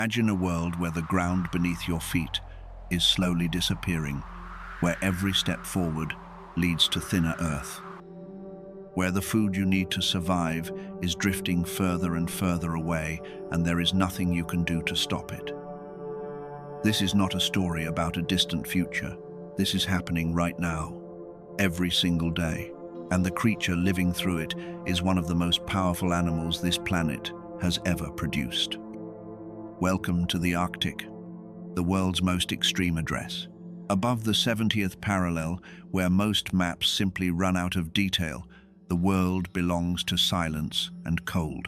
Imagine a world where the ground beneath your feet is slowly disappearing, where every step forward leads to thinner earth, where the food you need to survive is drifting further and further away, and there is nothing you can do to stop it. This is not a story about a distant future. This is happening right now, every single day, and the creature living through it is one of the most powerful animals this planet has ever produced. Welcome to the Arctic, the world's most extreme address. Above the 70th parallel, where most maps simply run out of detail, the world belongs to silence and cold.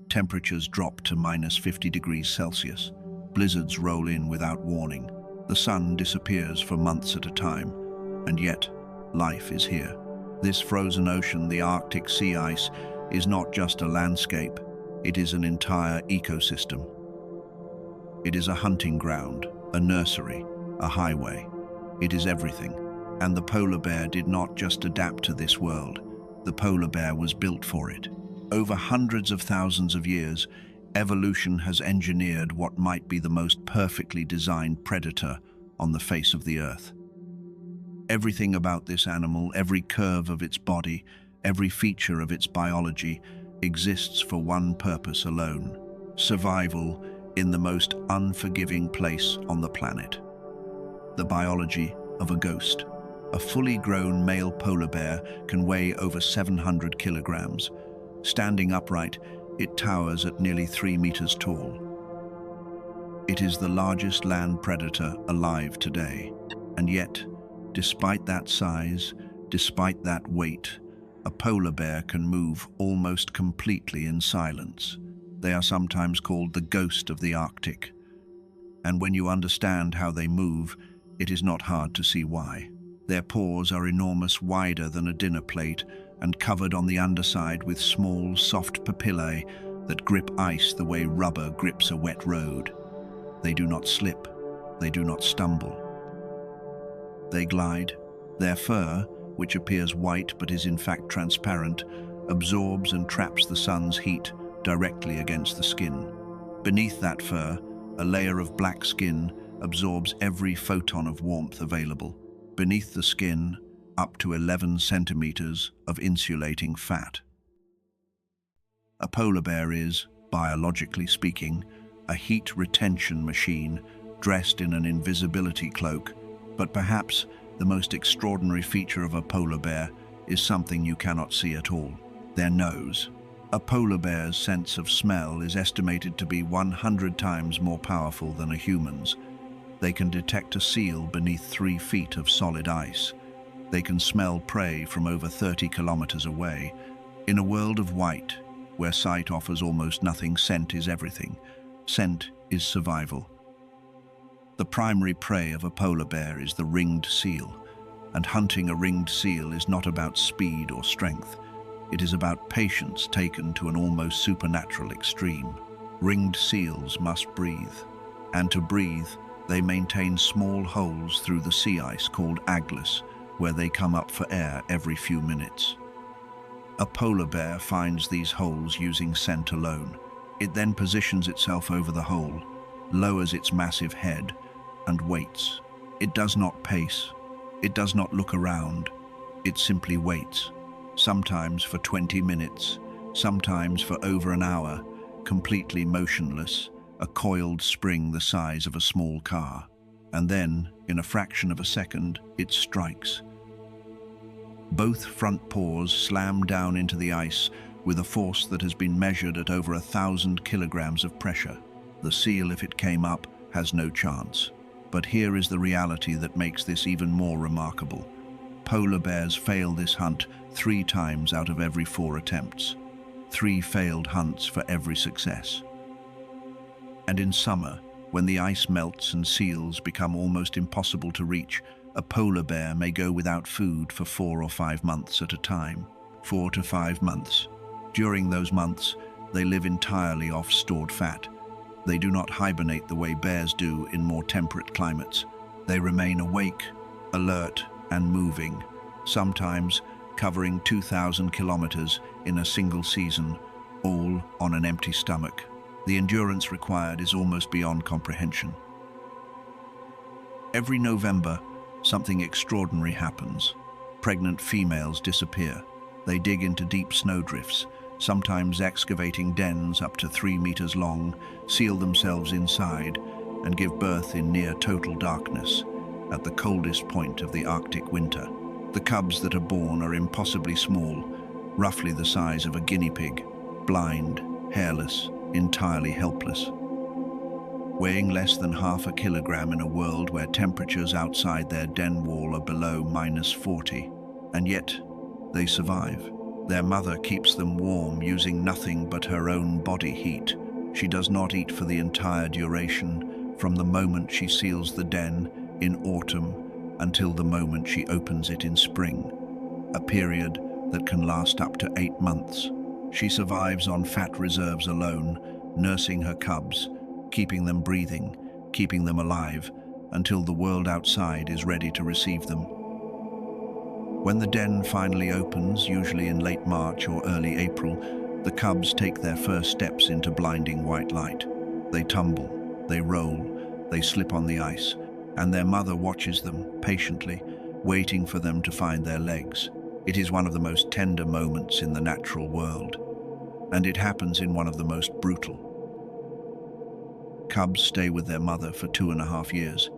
Temperatures drop to -50 degrees Celsius. Blizzards roll in without warning. The sun disappears for months at a time, and yet life is here. This frozen ocean, the Arctic sea ice, is not just a landscape. It is an entire ecosystem. It is a hunting ground, a nursery, a highway. It is everything. And the polar bear did not just adapt to this world. The polar bear was built for it. Over hundreds of thousands of years, evolution has engineered what might be the most perfectly designed predator on the face of the earth. Everything about this animal, every curve of its body, every feature of its biology, exists for one purpose alone: survival in the most unforgiving place on the planet. The biology of a ghost. A fully grown male polar bear can weigh over 700 kilograms. Standing upright, it towers at nearly 3 meters tall. It is the largest land predator alive today. And yet, despite that size, despite that weight, a polar bear can move almost completely in silence. They are sometimes called the ghost of the Arctic. And when you understand how they move, it is not hard to see why. Their paws are enormous, wider than a dinner plate, and covered on the underside with small, soft papillae that grip ice the way rubber grips a wet road. They do not slip. They do not stumble. They glide. Their fur, which appears white but is in fact transparent, absorbs and traps the sun's heat directly against the skin. Beneath that fur, a layer of black skin absorbs every photon of warmth available. Beneath the skin, up to 11 centimeters of insulating fat. A polar bear is, biologically speaking, a heat retention machine dressed in an invisibility cloak, but perhaps the most extraordinary feature of a polar bear is something you cannot see at all: their nose. A polar bear's sense of smell is estimated to be 100 times more powerful than a human's. They can detect a seal beneath 3 feet of solid ice. They can smell prey from over 30 kilometers away. In a world of white, where sight offers almost nothing, scent is everything. Scent is survival. The primary prey of a polar bear is the ringed seal, and hunting a ringed seal is not about speed or strength. It is about patience taken to an almost supernatural extreme. Ringed seals must breathe, and to breathe, they maintain small holes through the sea ice called aglis, where they come up for air every few minutes. A polar bear finds these holes using scent alone. It then positions itself over the hole, lowers its massive head, and waits. It does not pace. It does not look around. It simply waits, sometimes for 20 minutes, sometimes for over an hour, completely motionless, a coiled spring the size of a small car. And then, in a fraction of a second, it strikes. Both front paws slam down into the ice with a force that has been measured at over 1,000 kilograms of pressure. The seal, if it came up, has no chance. But here is the reality that makes this even more remarkable. Polar bears fail this hunt 3 times out of every 4 attempts. 3 failed hunts for every success. And in summer, when the ice melts and seals become almost impossible to reach, a polar bear may go without food for 4 or 5 months at a time. 4 to 5 months. During those months, they live entirely off stored fat. They do not hibernate the way bears do in more temperate climates. They remain awake, alert, and moving, sometimes covering 2,000 kilometers in a single season, all on an empty stomach. The endurance required is almost beyond comprehension. Every November, something extraordinary happens. Pregnant females disappear. They dig into deep snowdrifts, sometimes excavating dens up to 3 meters long, seal themselves inside, and give birth in near total darkness at the coldest point of the Arctic winter. The cubs that are born are impossibly small, roughly the size of a guinea pig, blind, hairless, entirely helpless. Weighing less than half a kilogram in a world where temperatures outside their den wall are below -40, and yet they survive. Their mother keeps them warm using nothing but her own body heat. She does not eat for the entire duration, from the moment she seals the den in autumn until the moment she opens it in spring, a period that can last up to 8 months. She survives on fat reserves alone, nursing her cubs, keeping them breathing, keeping them alive, until the world outside is ready to receive them. When the den finally opens, usually in late March or early April, the cubs take their first steps into blinding white light. They tumble, they roll, they slip on the ice, and their mother watches them patiently, waiting for them to find their legs. It is one of the most tender moments in the natural world, and it happens in one of the most brutal. Cubs stay with their mother for 2.5 years.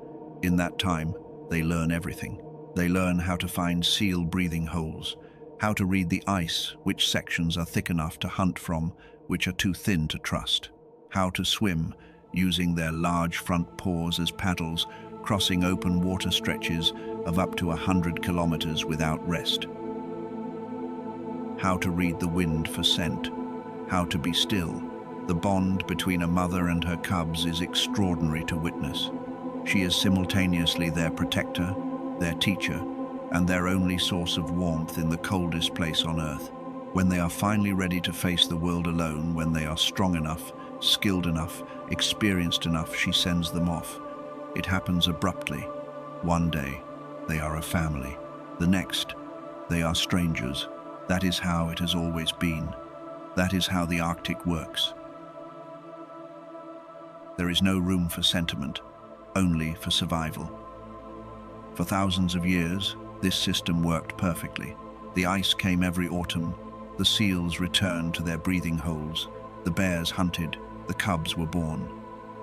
In that time, they learn everything. They learn how to find seal breathing holes, how to read the ice, which sections are thick enough to hunt from, which are too thin to trust, how to swim, using their large front paws as paddles, crossing open water stretches of up to 100 kilometers without rest, how to read the wind for scent, how to be still. The bond between a mother and her cubs is extraordinary to witness. She is simultaneously their protector, their teacher, and their only source of warmth in the coldest place on Earth. When they are finally ready to face the world alone, when they are strong enough, skilled enough, experienced enough, she sends them off. It happens abruptly. One day, they are a family. The next, they are strangers. That is how it has always been. That is how the Arctic works. There is no room for sentiment, only for survival. For thousands of years, this system worked perfectly. The ice came every autumn, the seals returned to their breathing holes, the bears hunted, the cubs were born.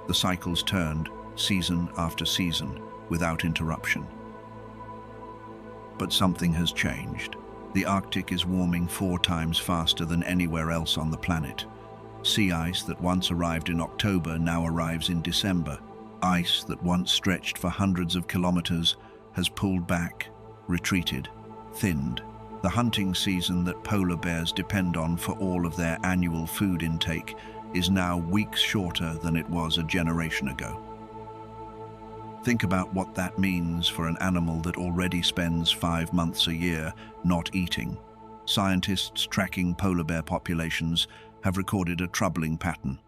The cycles turned, season after season, without interruption. But something has changed. The Arctic is warming 4 times faster than anywhere else on the planet. Sea ice that once arrived in October now arrives in December. Ice that once stretched for hundreds of kilometers has pulled back, retreated, thinned. The hunting season that polar bears depend on for all of their annual food intake is now weeks shorter than it was a generation ago. Think about what that means for an animal that already spends 5 months a year not eating. Scientists tracking polar bear populations have recorded a troubling pattern.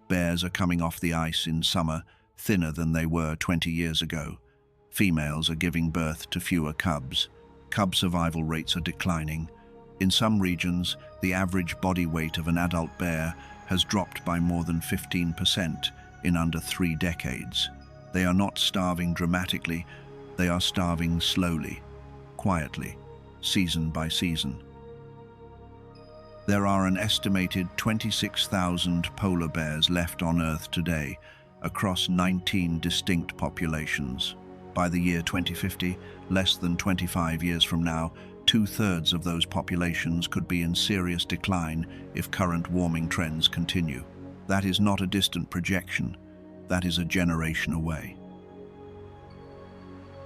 Bears are coming off the ice in summer thinner than they were 20 years ago. Females are giving birth to fewer cubs. Cub survival rates are declining. In some regions, the average body weight of an adult bear has dropped by more than 15% in under 3 decades. They are not starving dramatically, they are starving slowly, quietly, season by season. There are an estimated 26,000 polar bears left on Earth today, across 19 distinct populations. By the year 2050, less than 25 years from now, 2/3 of those populations could be in serious decline if current warming trends continue. That is not a distant projection, that is a generation away.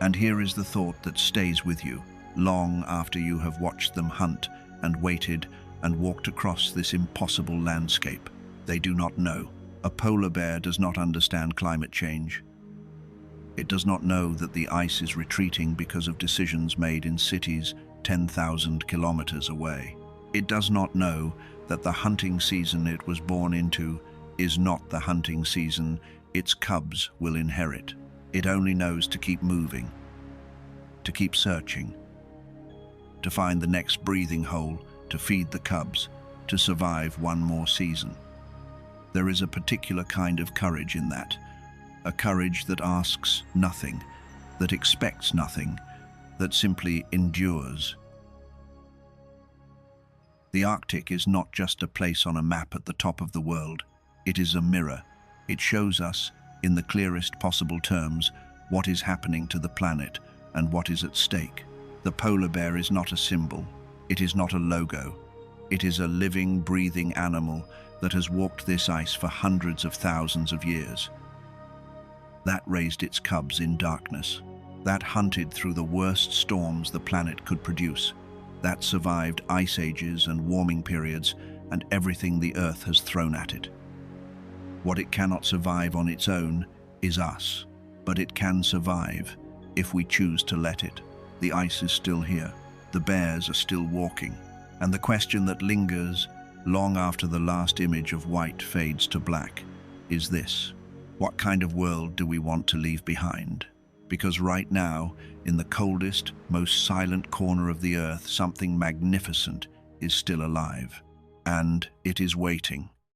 And here is the thought that stays with you, long after you have watched them hunt and waited and walked across this impossible landscape. They do not know. A polar bear does not understand climate change. It does not know that the ice is retreating because of decisions made in cities 10,000 kilometers away. It does not know that the hunting season it was born into is not the hunting season its cubs will inherit. It only knows to keep moving, to keep searching, to find the next breathing hole, to feed the cubs, to survive one more season. There is a particular kind of courage in that, a courage that asks nothing, that expects nothing, that simply endures. The Arctic is not just a place on a map at the top of the world. It is a mirror. It shows us, in the clearest possible terms, what is happening to the planet and what is at stake. The polar bear is not a symbol. It is not a logo. It is a living, breathing animal that has walked this ice for hundreds of thousands of years. That raised its cubs in darkness. That hunted through the worst storms the planet could produce. That survived ice ages and warming periods and everything the Earth has thrown at it. What it cannot survive on its own is us, but it can survive if we choose to let it. The ice is still here. The bears are still walking. And the question that lingers long after the last image of white fades to black is this: what kind of world do we want to leave behind? Because right now, in the coldest, most silent corner of the Earth, something magnificent is still alive. And it is waiting.